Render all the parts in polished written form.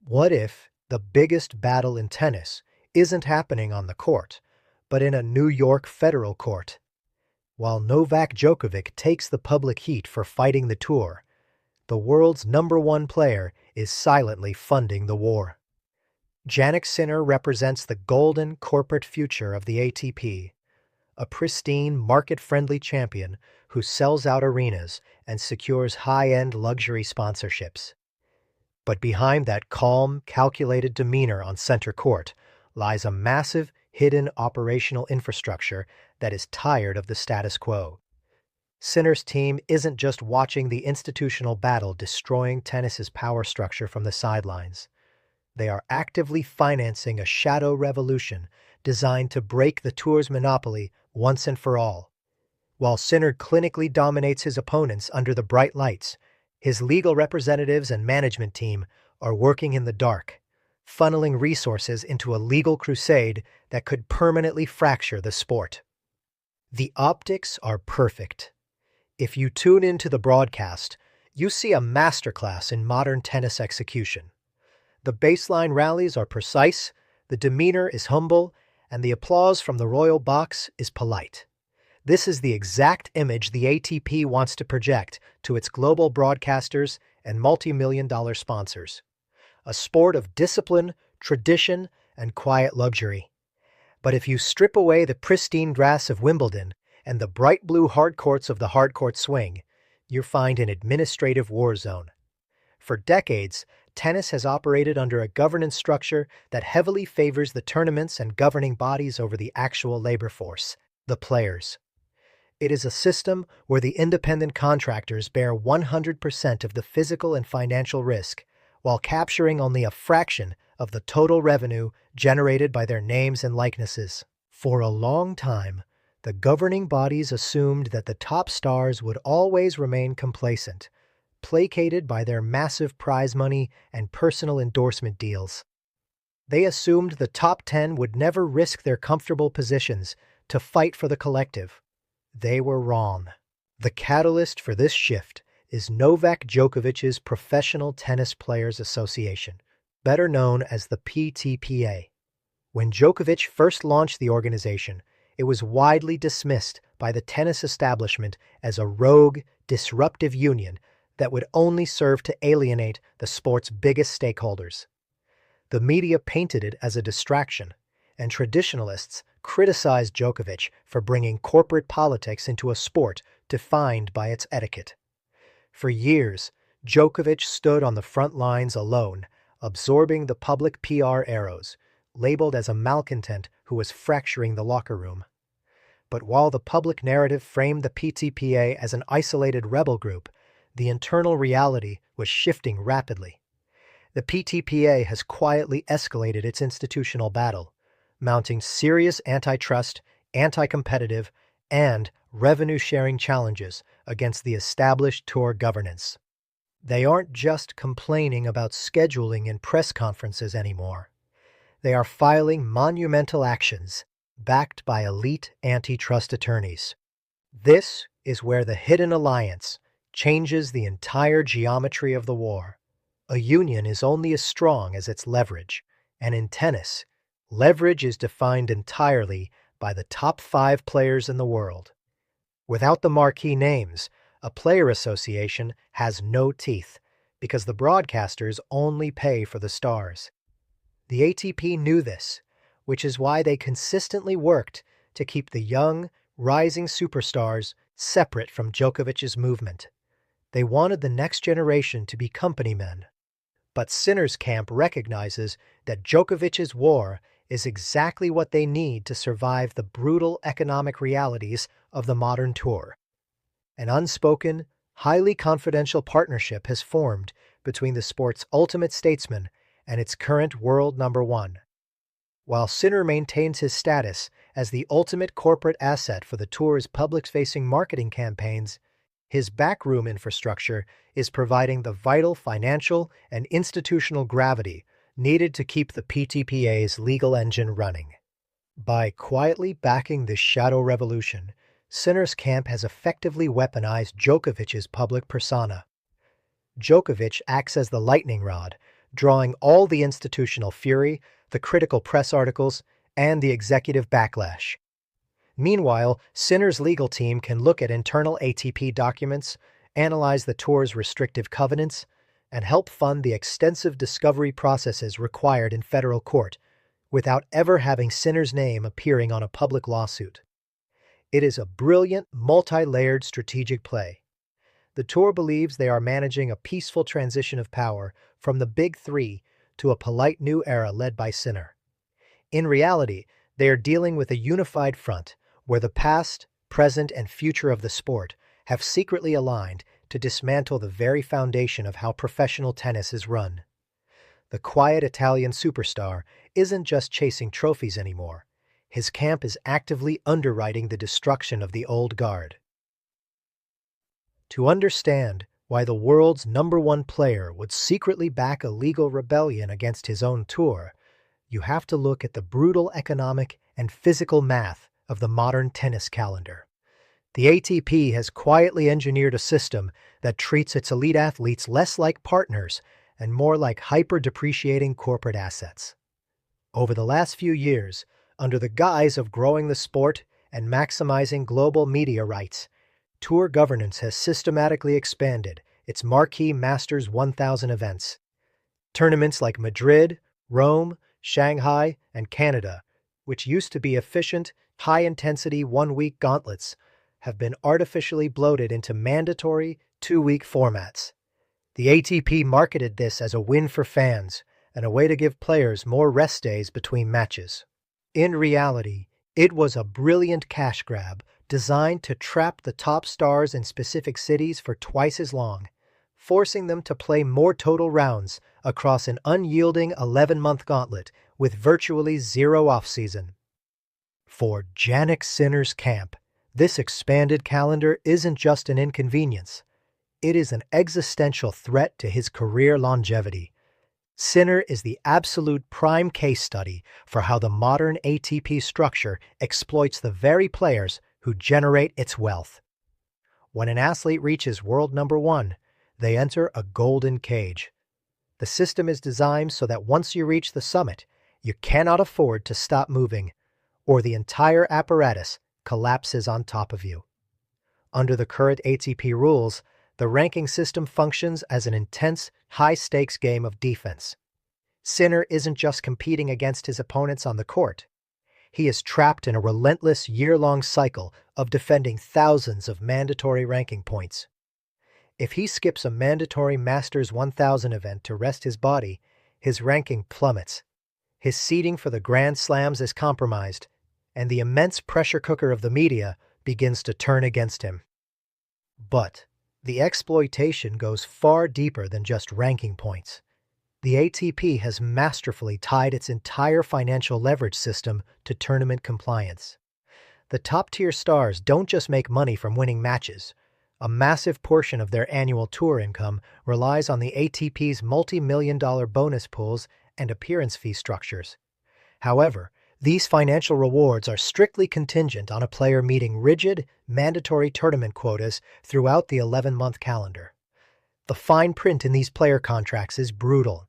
What if the biggest battle in tennis isn't happening on the court, but in a New York federal court? While Novak Djokovic takes the public heat for fighting the tour, the world's #1 player is silently funding the war. Jannik Sinner represents the golden corporate future of the ATP, a pristine, market-friendly champion who sells out arenas and secures high-end luxury sponsorships. But behind that calm, calculated demeanor on center court lies a massive, hidden operational infrastructure that is tired of the status quo. Sinner's team isn't just watching the institutional battle destroying tennis's power structure from the sidelines. They are actively financing a shadow revolution designed to break the tour's monopoly once and for all. While Sinner clinically dominates his opponents under the bright lights, his legal representatives and management team are working in the dark, funneling resources into a legal crusade that could permanently fracture the sport. The optics are perfect. If you tune into the broadcast, you see a masterclass in modern tennis execution. The baseline rallies are precise, the demeanor is humble, and the applause from the royal box is polite. This is the exact image the ATP wants to project to its global broadcasters and multi-million-dollar sponsors. A sport of discipline, tradition, and quiet luxury. But if you strip away the pristine grass of Wimbledon and the bright blue hardcourts of the hardcourt swing, you find an administrative war zone. For decades, tennis has operated under a governance structure that heavily favors the tournaments and governing bodies over the actual labor force, the players. It is a system where the independent contractors bear 100% of the physical and financial risk, while capturing only a fraction of the total revenue generated by their names and likenesses. For a long time, the governing bodies assumed that the top stars would always remain complacent, placated by their massive prize money and personal endorsement deals. They assumed the top 10 would never risk their comfortable positions to fight for the collective. They were wrong. The catalyst for this shift is Novak Djokovic's Professional Tennis Players Association, better known as the PTPA. When Djokovic first launched the organization, it was widely dismissed by the tennis establishment as a rogue, disruptive union that would only serve to alienate the sport's biggest stakeholders. The media painted it as a distraction, and traditionalists criticized Djokovic for bringing corporate politics into a sport defined by its etiquette. For years, Djokovic stood on the front lines alone, absorbing the public PR arrows, labeled as a malcontent who was fracturing the locker room. But while the public narrative framed the PTPA as an isolated rebel group, the internal reality was shifting rapidly. The PTPA has quietly escalated its institutional battle, mounting serious antitrust, anti-competitive, and revenue-sharing challenges against the established tour governance. They aren't just complaining about scheduling and press conferences anymore. They are filing monumental actions, backed by elite antitrust attorneys. This is where the hidden alliance changes the entire geometry of the war. A union is only as strong as its leverage, and in tennis, leverage is defined entirely by the top 5 players in the world. Without the marquee names, a player association has no teeth, because the broadcasters only pay for the stars. The ATP knew this, which is why they consistently worked to keep the young, rising superstars separate from Djokovic's movement. They wanted the next generation to be company men. But Sinner's camp recognizes that Djokovic's war is exactly what they need to survive the brutal economic realities of the modern tour. An unspoken, highly confidential partnership has formed between the sport's ultimate statesman and its current world #1. While Sinner maintains his status as the ultimate corporate asset for the tour's public-facing marketing campaigns, his backroom infrastructure is providing the vital financial and institutional gravity needed to keep the PTPA's legal engine running. By quietly backing this shadow revolution, Sinner's camp has effectively weaponized Djokovic's public persona. Djokovic acts as the lightning rod, drawing all the institutional fury, the critical press articles, and the executive backlash. Meanwhile, Sinner's legal team can look at internal ATP documents, analyze the tour's restrictive covenants, and help fund the extensive discovery processes required in federal court, without ever having Sinner's name appearing on a public lawsuit. It is a brilliant, multi-layered strategic play. The tour believes they are managing a peaceful transition of power from the Big Three to a polite new era led by Sinner. In reality, they are dealing with a unified front where the past, present, and future of the sport have secretly aligned to dismantle the very foundation of how professional tennis is run. The quiet Italian superstar isn't just chasing trophies anymore. His camp is actively underwriting the destruction of the old guard. To understand why the world's #1 player would secretly back a legal rebellion against his own tour, you have to look at the brutal economic and physical math of the modern tennis calendar. The ATP has quietly engineered a system that treats its elite athletes less like partners and more like hyper-depreciating corporate assets. Over the last few years, under the guise of growing the sport and maximizing global media rights, Tour governance has systematically expanded its marquee Masters 1000 events. Tournaments like Madrid, Rome, Shanghai, and Canada, which used to be efficient, high-intensity one-week gauntlets, have been artificially bloated into mandatory two-week formats. The ATP marketed this as a win for fans and a way to give players more rest days between matches. In reality, it was a brilliant cash grab designed to trap the top stars in specific cities for twice as long, forcing them to play more total rounds across an unyielding 11-month gauntlet with virtually zero off-season. For Jannik Sinner's camp, this expanded calendar isn't just an inconvenience. It is an existential threat to his career longevity. Sinner is the absolute prime case study for how the modern ATP structure exploits the very players who generate its wealth. When an athlete reaches world #1, they enter a golden cage. The system is designed so that once you reach the summit, you cannot afford to stop moving, or the entire apparatus collapses on top of you. Under the current ATP rules, the ranking system functions as an intense, high-stakes game of defense. Sinner isn't just competing against his opponents on the court. He is trapped in a relentless year-long cycle of defending thousands of mandatory ranking points. If he skips a mandatory Masters 1000 event to rest his body, his ranking plummets. His seeding for the Grand Slams is compromised, and the immense pressure cooker of the media begins to turn against him. But the exploitation goes far deeper than just ranking points. The ATP has masterfully tied its entire financial leverage system to tournament compliance. The top-tier stars don't just make money from winning matches. A massive portion of their annual tour income relies on the ATP's multi-million-dollar bonus pools and appearance fee structures. However, these financial rewards are strictly contingent on a player meeting rigid, mandatory tournament quotas throughout the 11-month calendar. The fine print in these player contracts is brutal.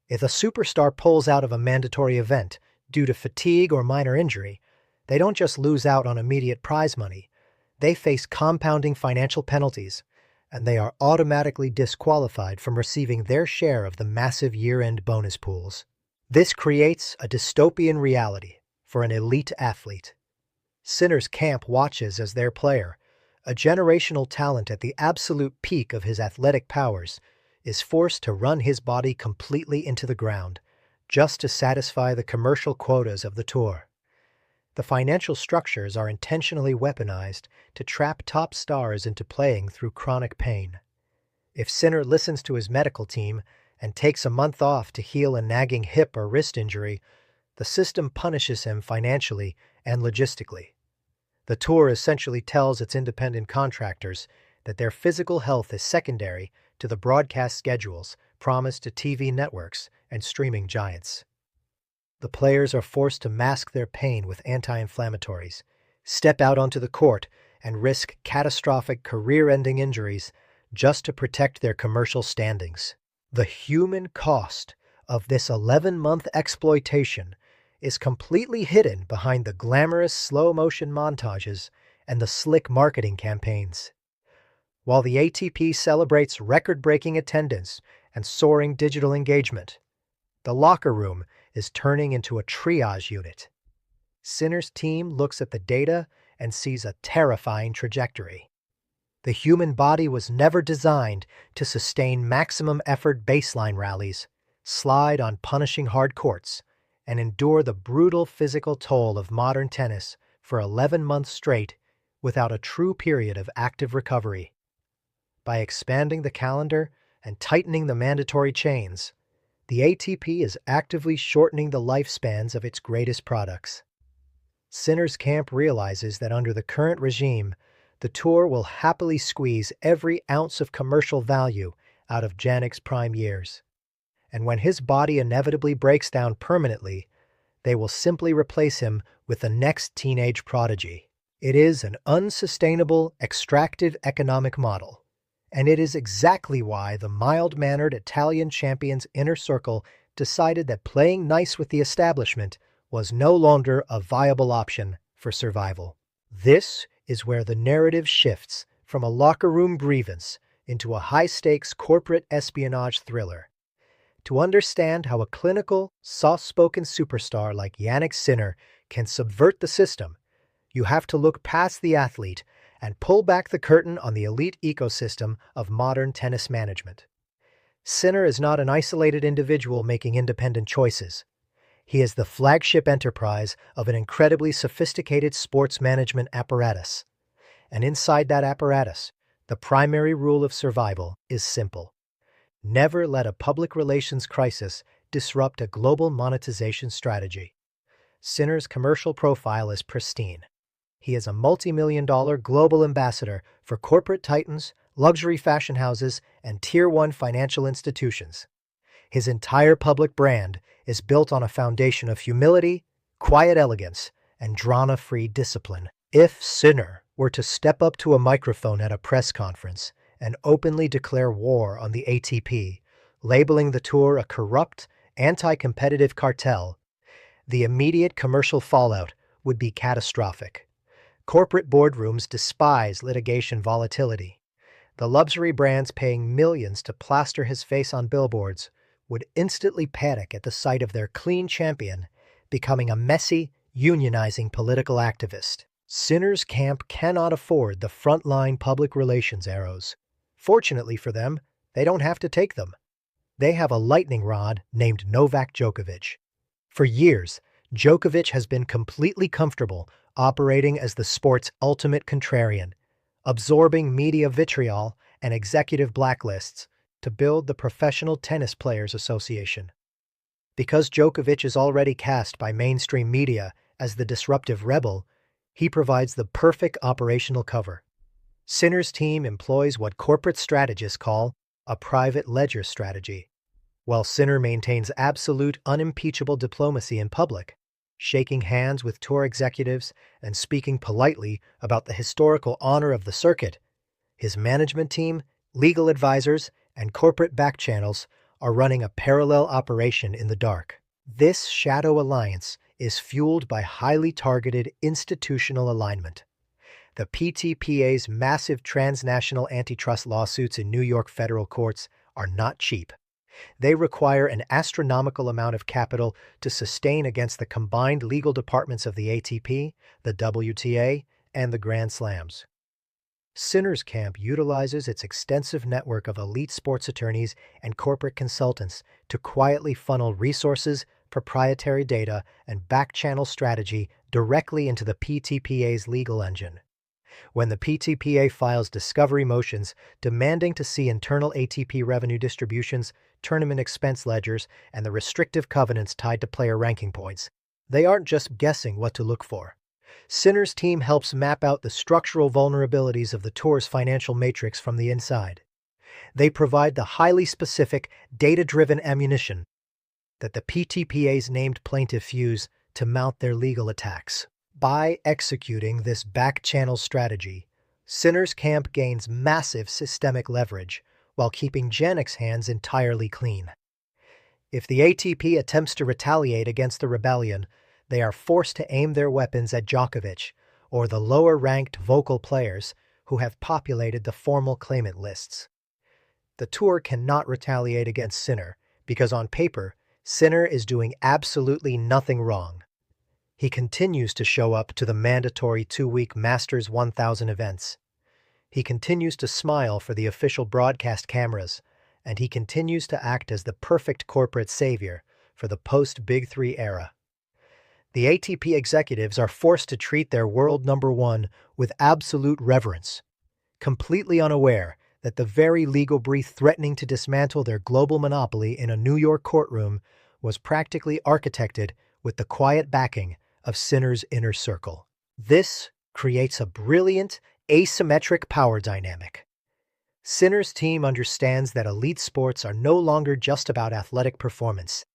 If a superstar pulls out of a mandatory event due to fatigue or minor injury, they don't just lose out on immediate prize money. They face compounding financial penalties, and they are automatically disqualified from receiving their share of the massive year-end bonus pools. This creates a dystopian reality for an elite athlete. Sinner's camp watches as their player, a generational talent at the absolute peak of his athletic powers, is forced to run his body completely into the ground, just to satisfy the commercial quotas of the tour. The financial structures are intentionally weaponized to trap top stars into playing through chronic pain. If Sinner listens to his medical team and takes a month off to heal a nagging hip or wrist injury, the system punishes him financially and logistically. The tour essentially tells its independent contractors that their physical health is secondary to the broadcast schedules promised to TV networks and streaming giants. The players are forced to mask their pain with anti-inflammatories, step out onto the court, and risk catastrophic career-ending injuries just to protect their commercial standings. The human cost of this 11-month exploitation is completely hidden behind the glamorous slow-motion montages and the slick marketing campaigns. While the ATP celebrates record-breaking attendance and soaring digital engagement, the locker room is turning into a triage unit. Sinner's team looks at the data and sees a terrifying trajectory. The human body was never designed to sustain maximum effort baseline rallies, slide on punishing hard courts, and endure the brutal physical toll of modern tennis for 11 months straight without a true period of active recovery. By expanding the calendar and tightening the mandatory chains, the ATP is actively shortening the lifespans of its greatest products. Sinner's camp realizes that under the current regime, the tour will happily squeeze every ounce of commercial value out of Jannik's prime years. And when his body inevitably breaks down permanently, they will simply replace him with the next teenage prodigy. It is an unsustainable, extractive economic model, and it is exactly why the mild-mannered Italian champion's inner circle decided that playing nice with the establishment was no longer a viable option for survival. This is where the narrative shifts from a locker room grievance into a high-stakes corporate espionage thriller. To understand how a clinical, soft-spoken superstar like Jannik Sinner can subvert the system, you have to look past the athlete and pull back the curtain on the elite ecosystem of modern tennis management. Sinner is not an isolated individual making independent choices. He is the flagship enterprise of an incredibly sophisticated sports management apparatus. And inside that apparatus, the primary rule of survival is simple. Never let a public relations crisis disrupt a global monetization strategy. Sinner's commercial profile is pristine. He is a multi-million-dollar global ambassador for corporate titans, luxury fashion houses, and tier-1 financial institutions. His entire public brand is built on a foundation of humility, quiet elegance, and drama-free discipline. If Sinner were to step up to a microphone at a press conference and openly declare war on the ATP, labeling the tour a corrupt, anti-competitive cartel, the immediate commercial fallout would be catastrophic. Corporate boardrooms despise litigation volatility. The luxury brands paying millions to plaster his face on billboards would instantly panic at the sight of their clean champion becoming a messy, unionizing political activist. Sinner's camp cannot afford the frontline public relations arrows. Fortunately for them, they don't have to take them. They have a lightning rod named Novak Djokovic. For years, Djokovic has been completely comfortable operating as the sport's ultimate contrarian, absorbing media vitriol and executive blacklists to build the Professional Tennis Players Association. Because Djokovic is already cast by mainstream media as the disruptive rebel, he provides the perfect operational cover. Sinner's team employs what corporate strategists call a private ledger strategy, while Sinner maintains absolute unimpeachable diplomacy in public, shaking hands with tour executives and speaking politely about the historical honor of the circuit. His management team, legal advisors, and corporate back channels are running a parallel operation in the dark. This shadow alliance is fueled by highly targeted institutional alignment. The PTPA's massive transnational antitrust lawsuits in New York federal courts are not cheap. They require an astronomical amount of capital to sustain against the combined legal departments of the ATP, the WTA, and the Grand Slams. Sinner's camp utilizes its extensive network of elite sports attorneys and corporate consultants to quietly funnel resources, proprietary data, and back-channel strategy directly into the PTPA's legal engine. When the PTPA files discovery motions demanding to see internal ATP revenue distributions, tournament expense ledgers, and the restrictive covenants tied to player ranking points, they aren't just guessing what to look for. Sinner's team helps map out the structural vulnerabilities of the tour's financial matrix from the inside. They provide the highly specific, data-driven ammunition that the PTPA's named plaintiff use to mount their legal attacks. By executing this back-channel strategy, Sinner's camp gains massive systemic leverage while keeping Jannik's hands entirely clean. If the ATP attempts to retaliate against the rebellion, they are forced to aim their weapons at Djokovic or the lower-ranked vocal players who have populated the formal claimant lists. The tour cannot retaliate against Sinner because on paper, Sinner is doing absolutely nothing wrong. He continues to show up to the mandatory 2-week Masters 1000 events. He continues to smile for the official broadcast cameras, and he continues to act as the perfect corporate savior for the post-Big Three era. The ATP executives are forced to treat their world number one with absolute reverence, completely unaware that the very legal brief threatening to dismantle their global monopoly in a New York courtroom was practically architected with the quiet backing of Sinner's inner circle. This creates a brilliant, asymmetric power dynamic. Sinner's team understands that elite sports are no longer just about athletic performance.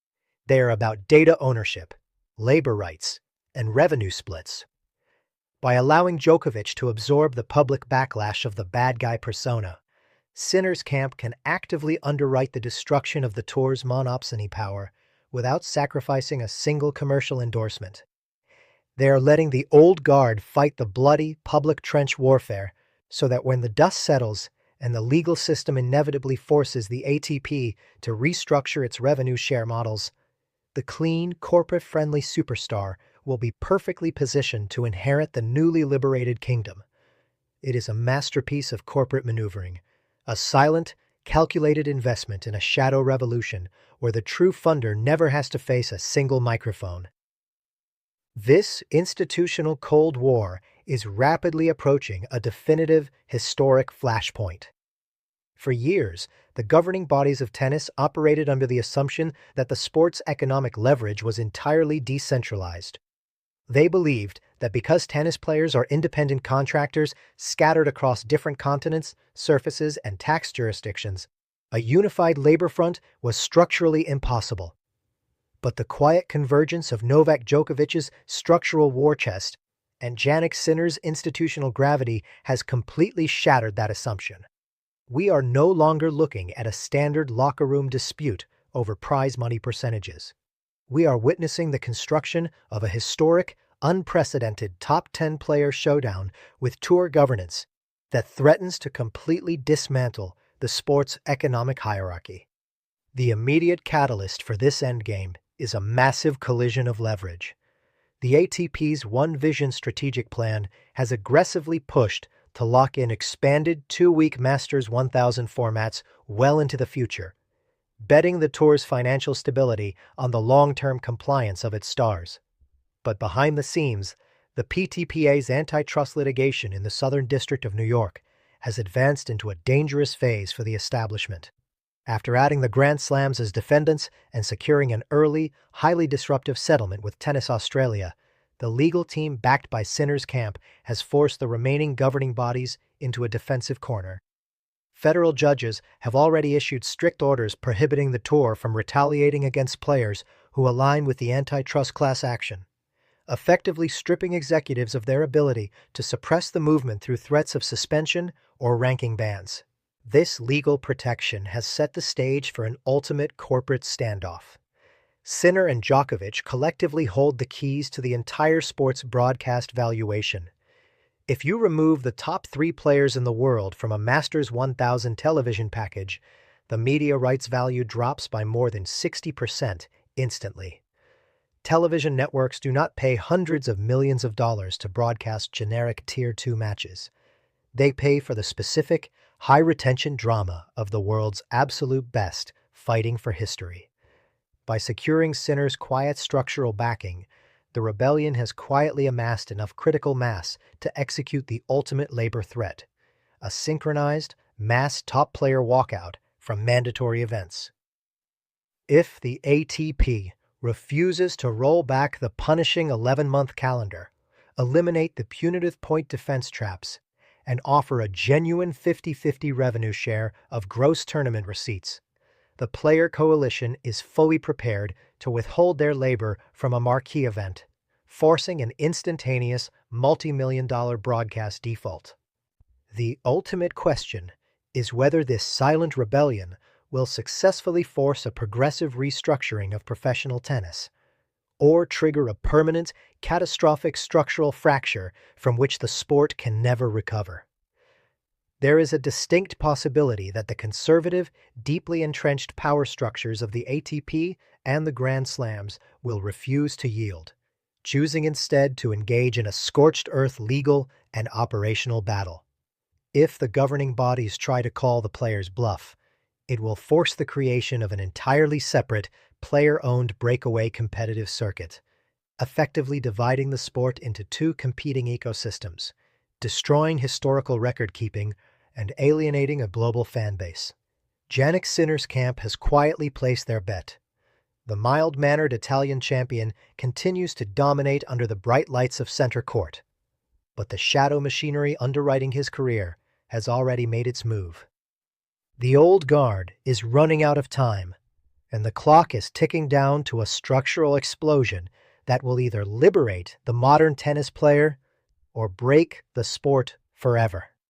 They are about data ownership, labor rights, and revenue splits. By allowing Djokovic to absorb the public backlash of the bad guy persona, Sinner's camp can actively underwrite the destruction of the tour's monopsony power without sacrificing a single commercial endorsement. They are letting the old guard fight the bloody public trench warfare so that when the dust settles and the legal system inevitably forces the ATP to restructure its revenue share models, the clean, corporate-friendly superstar will be perfectly positioned to inherit the newly liberated kingdom. It is a masterpiece of corporate maneuvering, a silent, calculated investment in a shadow revolution where the true funder never has to face a single microphone. This institutional Cold War is rapidly approaching a definitive, historic flashpoint. For years, the governing bodies of tennis operated under the assumption that the sport's economic leverage was entirely decentralized. They believed that because tennis players are independent contractors scattered across different continents, surfaces, and tax jurisdictions, a unified labor front was structurally impossible. But the quiet convergence of Novak Djokovic's structural war chest and Jannik Sinner's institutional gravity has completely shattered that assumption. We are no longer looking at a standard locker room dispute over prize money percentages. We are witnessing the construction of a historic, unprecedented top 10 player showdown with tour governance that threatens to completely dismantle the sport's economic hierarchy. The immediate catalyst for this endgame is a massive collision of leverage. The ATP's One Vision strategic plan has aggressively pushed to lock in expanded 2-week Masters 1000 formats well into the future, betting the tour's financial stability on the long-term compliance of its stars. But behind the scenes, the PTPA's antitrust litigation in the Southern District of New York has advanced into a dangerous phase for the establishment. After adding the Grand Slams as defendants and securing an early, highly disruptive settlement with Tennis Australia, the legal team backed by Sinner's camp has forced the remaining governing bodies into a defensive corner. Federal judges have already issued strict orders prohibiting the tour from retaliating against players who align with the antitrust class action, effectively stripping executives of their ability to suppress the movement through threats of suspension or ranking bans. This legal protection has set the stage for an ultimate corporate standoff. Sinner and Djokovic collectively hold the keys to the entire sport's broadcast valuation. If you remove the top 3 players in the world from a Masters 1000 television package, the media rights value drops by more than 60% instantly. Television networks do not pay hundreds of millions of dollars to broadcast generic Tier 2 matches. They pay for the specific, high-retention drama of the world's absolute best fighting for history. By securing Sinner's quiet structural backing, the rebellion has quietly amassed enough critical mass to execute the ultimate labor threat, a synchronized, mass top-player walkout from mandatory events. If the ATP refuses to roll back the punishing 11-month calendar, eliminate the punitive point defense traps, and offer a genuine 50-50 revenue share of gross tournament receipts, the player coalition is fully prepared to withhold their labor from a marquee event, forcing an instantaneous multi-million-dollar broadcast default. The ultimate question is whether this silent rebellion will successfully force a progressive restructuring of professional tennis, or trigger a permanent, catastrophic structural fracture from which the sport can never recover. There is a distinct possibility that the conservative, deeply entrenched power structures of the ATP and the Grand Slams will refuse to yield, choosing instead to engage in a scorched-earth legal and operational battle. If the governing bodies try to call the players' bluff, it will force the creation of an entirely separate, player-owned breakaway competitive circuit, effectively dividing the sport into two competing ecosystems, destroying historical record-keeping and alienating a global fan base. Jannik Sinner's camp has quietly placed their bet. The mild-mannered Italian champion continues to dominate under the bright lights of center court, but the shadow machinery underwriting his career has already made its move. The old guard is running out of time, and the clock is ticking down to a structural explosion that will either liberate the modern tennis player or break the sport forever.